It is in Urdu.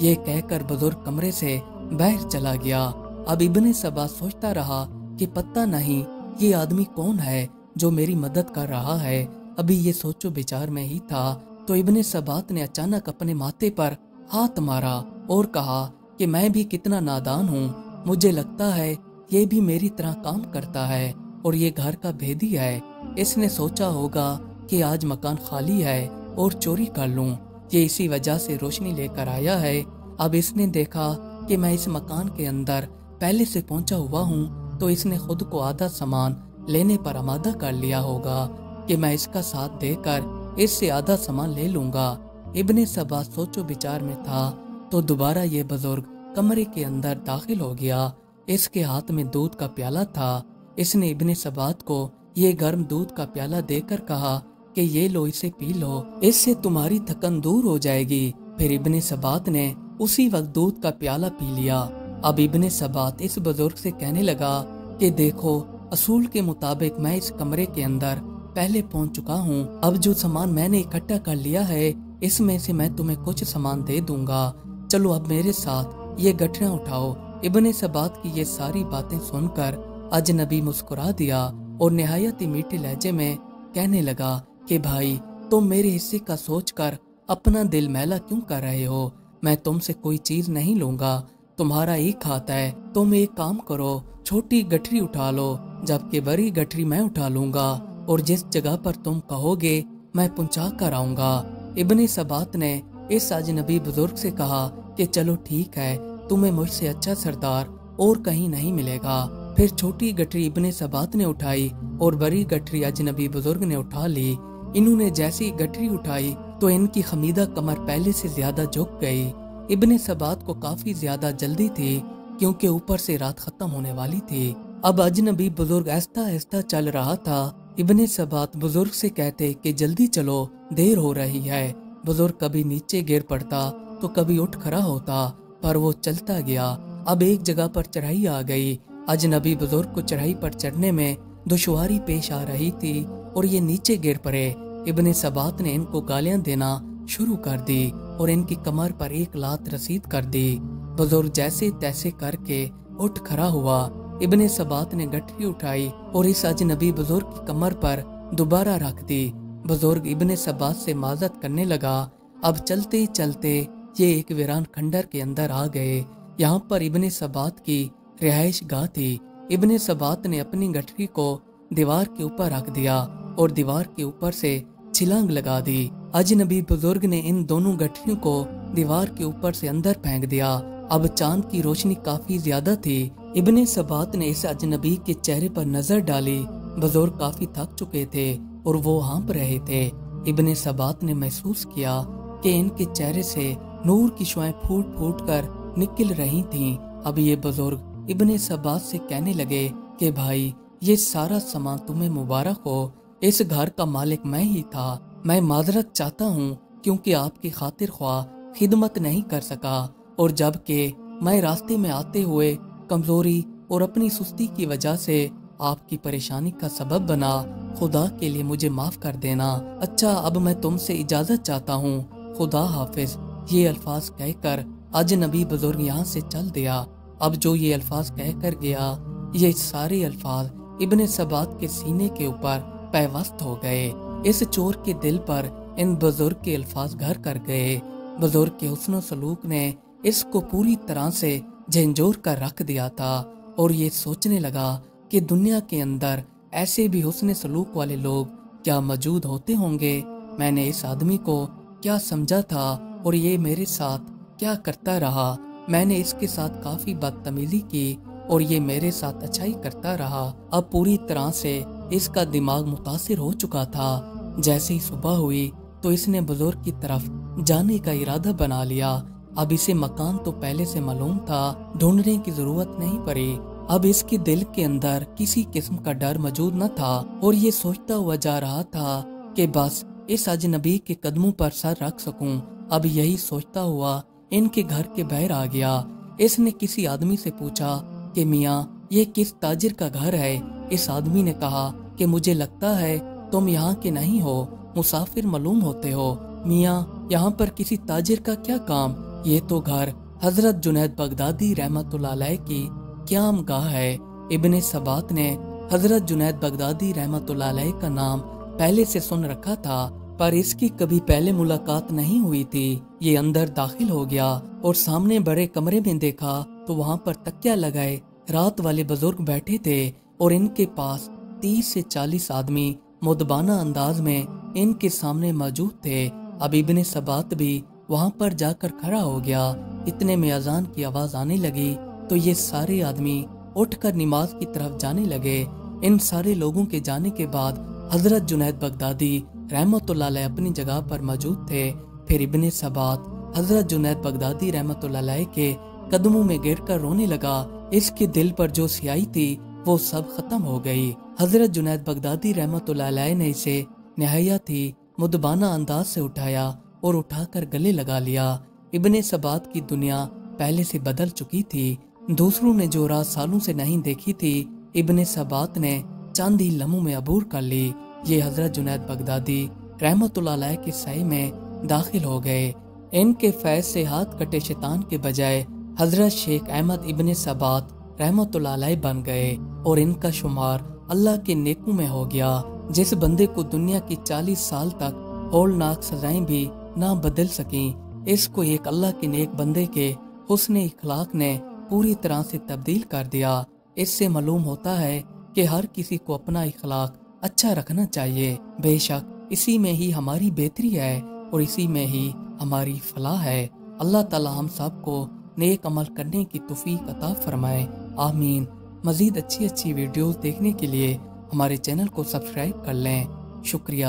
یہ کہہ کر بزرگ کمرے سے باہر چلا گیا۔ اب ابن سبا سوچتا رہا کہ پتہ نہیں یہ آدمی کون ہے جو میری مدد کر رہا ہے۔ ابھی یہ سوچو بچار میں ہی تھا تو ابن سبات نے اچانک اپنے ماتھے پر ہاتھ مارا اور کہا کہ میں بھی کتنا نادان ہوں، مجھے لگتا ہے یہ بھی میری طرح کام کرتا ہے اور یہ گھر کا بھیدی ہے۔ اس نے سوچا ہوگا کہ آج مکان خالی ہے اور چوری کر لوں، یہ اسی وجہ سے روشنی لے کر آیا ہے۔ اب اس نے دیکھا کہ میں اس مکان کے اندر پہلے سے پہنچا ہوا ہوں تو اس نے خود کو آدھا سامان لینے پر آمادہ کر لیا ہوگا کہ میں اس کا ساتھ دے کر اس سے آدھا سامان لے لوں گا۔ ابن سبا سوچو بچار میں تھا تو دوبارہ یہ بزرگ کمرے کے اندر داخل ہو گیا۔ اس کے ہاتھ میں دودھ کا پیالہ تھا۔ اس نے ابن سبات کو یہ گرم دودھ کا پیالہ دے کر کہا کہ یہ لو، اسے پی لو، اس سے تمہاری تھکن دور ہو جائے گی۔ پھر ابن سبات نے اسی وقت دودھ کا پیالہ پی لیا۔ اب ابن سبات اس بزرگ سے کہنے لگا کہ دیکھو، اصول کے مطابق میں اس کمرے کے اندر پہلے پہنچ چکا ہوں۔ اب جو سامان میں نے اکٹھا کر لیا ہے اس میں سے میں تمہیں کچھ سامان دے دوں گا، چلو اب میرے ساتھ یہ گٹھریاں اٹھاؤ۔ ابن سبات کی یہ ساری باتیں سن کر اجنبی مسکرا دیا اور نہایت ہی میٹھے لہجے میں کہنے لگا کہ بھائی، تم میرے حصے کا سوچ کر اپنا دل میلا کیوں کر رہے ہو؟ میں تم سے کوئی چیز نہیں لوں گا، تمہارا ایک ہاتھ ہے، تم ایک کام کرو، چھوٹی گٹھری اٹھا لو جبکہ بڑی گٹھری میں اٹھا لوں گا، اور جس جگہ پر تم کہو گے میں پہنچا کر آؤں گا۔ ابن سبات نے اس اجنبی بزرگ سے کہا کہ چلو ٹھیک ہے، تمہیں مجھ سے اچھا سردار اور کہیں نہیں ملے گا۔ پھر چھوٹی گٹھری ابن سبات نے اٹھائی اور بڑی گٹھری اجنبی بزرگ نے اٹھا لی۔ انہوں نے جیسی گٹھری اٹھائی تو ان کی خمیدہ کمر پہلے سے زیادہ جھک گئی۔ ابن سبات کو کافی زیادہ جلدی تھی کیونکہ اوپر سے رات ختم ہونے والی تھی۔ اب اجنبی بزرگ آہستہ آہستہ چل رہا تھا۔ ابن سبات بزرگ سے کہتے کہ جلدی چلو، دیر ہو رہی ہے۔ بزرگ کبھی نیچے گر پڑتا تو کبھی اٹھ کھڑا ہوتا، پر وہ چلتا گیا۔ اب ایک جگہ پر چڑھائی آ گئی۔ اجنبی بزرگ کو چڑھائی پر چڑھنے میں دشواری پیش آ رہی تھی اور یہ نیچے گر پڑے۔ ابن سبات نے ان کو گالیاں دینا شروع کر دی اور ان کی کمر پر ایک لات رسید کر دی۔ بزرگ جیسے تیسے کر کے اٹھ کھڑا ہوا۔ ابن سبات نے گٹھری اٹھائی اور اس اجنبی بزرگ کی کمر پر دوبارہ رکھ دی۔ بزرگ ابن سبات سے معذرت کرنے لگا۔ اب چلتے چلتے یہ ایک ویران کھنڈر کے اندر آ گئے۔ یہاں پر ابن سبات کی رہائش گاہ تھی۔ ابن سبات نے اپنی گٹھری کو دیوار کے اوپر رکھ دیا اور دیوار کے اوپر سے چھلانگ لگا دی۔ اجنبی بزرگ نے ان دونوں گٹھریوں کو دیوار کے اوپر سے اندر پھینک دیا۔ اب چاند کی روشنی کافی زیادہ تھی۔ ابن سبات نے اس اجنبی کے چہرے پر نظر ڈالی۔ بزرگ کافی تھک چکے تھے اور وہ ہانپ رہے تھے۔ ابن سبات نے محسوس کیا کہ ان کے چہرے سے نور کی شعائیں پھوٹ پھوٹ کر نکل رہی تھیں۔ اب یہ بزرگ ابن سبات سے کہنے لگے کہ بھائی، یہ سارا سامان تمہیں مبارک ہو، اس گھر کا مالک میں ہی تھا۔ میں معذرت چاہتا ہوں کیونکہ آپ کی خاطر خواہ خدمت نہیں کر سکا، اور جب کہ میں راستے میں آتے ہوئے کمزوری اور اپنی سستی کی وجہ سے آپ کی پریشانی کا سبب بنا، خدا کے لیے مجھے معاف کر دینا۔ اچھا، اب میں تم سے اجازت چاہتا ہوں، خدا حافظ۔ یہ الفاظ کہہ کر اجنبی بزرگ یہاں سے چل دیا۔ اب جو یہ الفاظ کہہ کر گیا، یہ سارے الفاظ ابن سبات کے سینے کے اوپر پیوست ہو گئے۔ اس چور کے دل پر ان بزرگ کے الفاظ گھر کر گئے۔ بزرگ کے حسن و سلوک نے اس کو پوری طرح سے جھنجھوڑ کر رکھ دیا تھا، اور یہ سوچنے لگا کہ دنیا کے اندر ایسے بھی حسن سلوک والے لوگ کیا موجود ہوتے ہوں گے۔ میں نے اس آدمی کو کیا سمجھا تھا اور یہ میرے ساتھ کیا کرتا رہا۔ میں نے اس کے ساتھ کافی بدتمیزی کی اور یہ میرے ساتھ اچھائی کرتا رہا۔ اب پوری طرح سے اس کا دماغ متاثر ہو چکا تھا۔ جیسے ہی صبح ہوئی تو اس نے بزرگ کی طرف جانے کا ارادہ بنا لیا۔ اب اسے مکان تو پہلے سے معلوم تھا، ڈھونڈنے کی ضرورت نہیں پڑی۔ اب اس کے دل کے اندر کسی قسم کا ڈر موجود نہ تھا اور یہ سوچتا ہوا جا رہا تھا کہ بس اس اجنبی کے قدموں پر سر رکھ سکوں۔ اب یہی سوچتا ہوا ان کے گھر کے باہر آ گیا۔ اس نے کسی آدمی سے پوچھا کہ میاں، یہ کس تاجر کا گھر ہے؟ اس آدمی نے کہا کہ مجھے لگتا ہے تم یہاں کے نہیں ہو، مسافر معلوم ہوتے ہو۔ میاں، یہاں پر کسی تاجر کا کیا کام؟ یہ تو گھر حضرت جنید بغدادی رحمتullah علیہ کی قیام گاہ ہے۔ ابن ثبات نے حضرت جنید بغدادی رحمتullah علیہ کا نام پہلے سے سن رکھا تھا، پر اس کی کبھی پہلے ملاقات نہیں ہوئی تھی۔ یہ اندر داخل ہو گیا اور سامنے بڑے کمرے میں دیکھا تو وہاں پر تکیہ لگائے رات والے بزرگ بیٹھے تھے اور ان کے پاس 30 سے 40 آدمی مدبانہ انداز میں ان کے سامنے موجود تھے۔ اب ابن ثبات بھی وہاں پر جا کر کھڑا ہو گیا۔ اتنے میں اذان کی آواز آنے لگی تو یہ سارے آدمی اٹھ کر نماز کی طرف جانے لگے۔ ان سارے لوگوں کے جانے کے بعد حضرت جنید بغدادی رحمتullah علیہ اپنی جگہ پر موجود تھے۔ پھر ابن ثبات حضرت جنید بغدادی رحمتullah علیہ کے قدموں میں گر کر رونے لگا۔ اس کے دل پر جو سیاہی تھی وہ سب ختم ہو گئی۔ حضرت جنید بغدادی رحمتullah علیہ نے اسے نہایت ہی مدبانہ انداز سے اٹھایا اور اٹھا کر گلے لگا لیا۔ ابن ثبات کی دنیا پہلے سے بدل چکی تھی۔ دوسروں نے جو رات سالوں سے نہیں دیکھی تھی، ابن ثبات نے چند ہی لمحوں میں عبور کر لی۔ یہ حضرت جنید بغدادی رحمتullah علیہ کے سائے میں داخل ہو گئے۔ ان کے فیض سے ہاتھ کٹے شیطان کے بجائے حضرت شیخ احمد ابن ثبات رحمتullah علیہ بن گئے اور ان کا شمار اللہ کے نیکوں میں ہو گیا۔ جس بندے کو دنیا کی 40 سال تک ہولناک سزائیں بھی نہ بدل سکیں، اس کو ایک اللہ کے نیک بندے کے حسن اخلاق نے پوری طرح سے تبدیل کر دیا۔ اس سے معلوم ہوتا ہے کہ ہر کسی کو اپنا اخلاق اچھا رکھنا چاہیے۔ بے شک اسی میں ہی ہماری بہتری ہے اور اسی میں ہی ہماری فلاح ہے۔ اللہ تعالی ہم سب کو نیک عمل کرنے کی توفیق عطا فرمائے، آمین۔ مزید اچھی ویڈیوز دیکھنے کے لیے ہمارے چینل کو سبسکرائب کر لیں۔ شکریہ۔